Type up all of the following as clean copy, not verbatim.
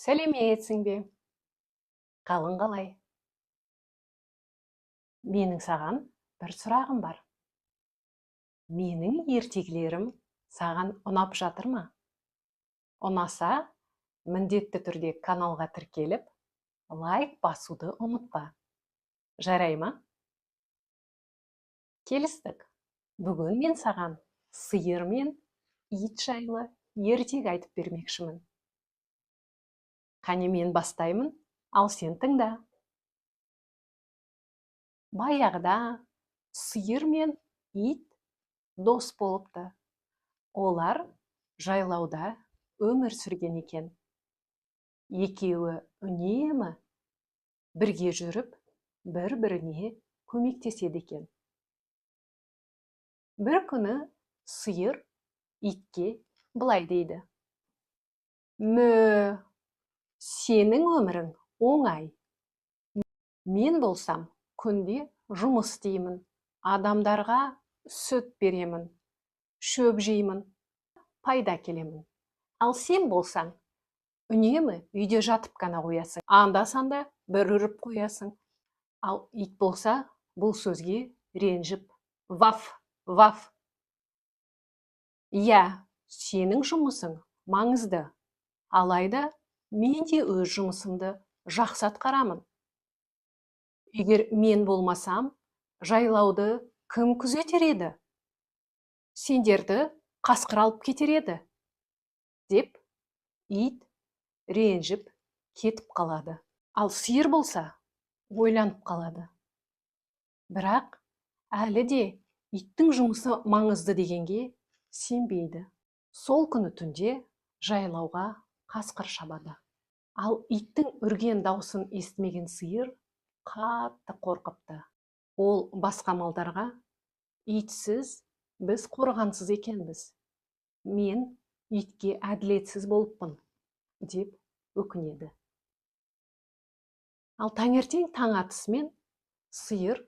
Сәлеметсің бе? Қалың қалай? Менің саған бір сұрағым бар. Менің ертегілерім саған ұнап жатыр ма? Ұнаса, міндетті түрде каналға тіркеліп, лайк басуды ұмытпа. Жарай ма? Келістік. Бүгін мен саған сиыр мен ит жайлы ертегі айтып бермекшімін. Қане мен бастаймын, ал сен тыңда. Баяғыда сиыр мен ит дос болыпты. Олар жайлауда өмір сүрген екен. Екеуі үнемі бірге жүріп, бір-біріне көмектеседі екен. Бір күні сиыр итке былай дейді: «Мө, сенің өмірің оңай. Мен болсам, күнде жұмыс істеймін, адамдарға сүт беремін, шөп жеймін, пайда келемін. Ал сен болсаң, үнемі үйде жатып қана қоясың. Анда-санда бір үріп қоясың. Ал ит болса, бұл сөзге ренжіп, ваф, ваф. Иә, сенің жұмысың маңызды. Алайда мен де өз жұмысымды жақсы атқарамын. Егер мен болмасам, жайлауды кім күзетер еді? Сендерді қасқыр алып кетер еді», деп ит ренжіп кетіп қалады. Ал сиыр болса, ойланып қалады. Бірақ әлі де иттің жұмысы маңызды дегенге сенбейді. Сол күні түнде жайлауға қасқыр шабады. Ал иттің үрген даусын естімеген сиыр қатты қорқыпты. Ол басқа малдарға: «Итсіз біз қорғансыз екенбіз. Мен итке әділетсіз болыппын», деп өкінеді. Ал таңертең таң атысымен сиыр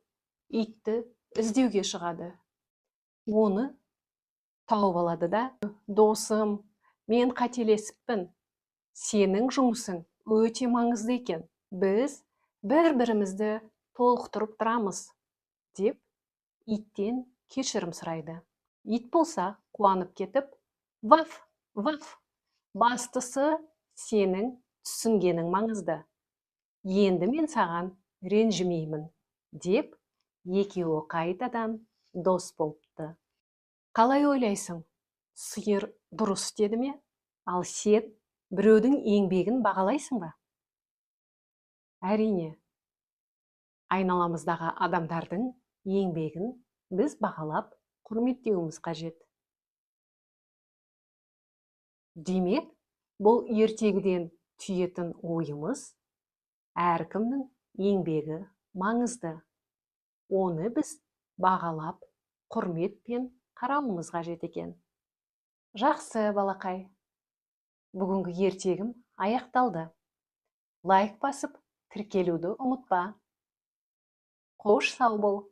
итті іздеуге шығады. Оны тауып алады да: «Досым, мен қателесіппін. Сенің жұмысың өте маңызды екен. Біз бір-бірімізді толықтырып тұрамыз», деп иттен кешірім сұрайды. Ит болса, қуанып кетіп: «Ваф, ваф, бастысы сенің түсінгенің маңызды. Енді мен саған ренжімеймін», деп екеуі қайтадан дос болыпты. Қалай ойлайсың, сиыр дұрыс істеді ме? Ал сен біреудің еңбегін бағалайсың ба? Әрине, айналамыздағы адамдардың еңбегін біз бағалап, құрметтеуіміз қажет. Демек, бұл ертегіден түйетін ойымыз: әркімнің еңбегі маңызды. Оны біз бағалап, құрметпен қарауымыз қажет екен. Жақсы, балақай. Бүгінгі ертегім аяқталды. Лайк басып, тіркелуді ұмытпа. Қош сау бол.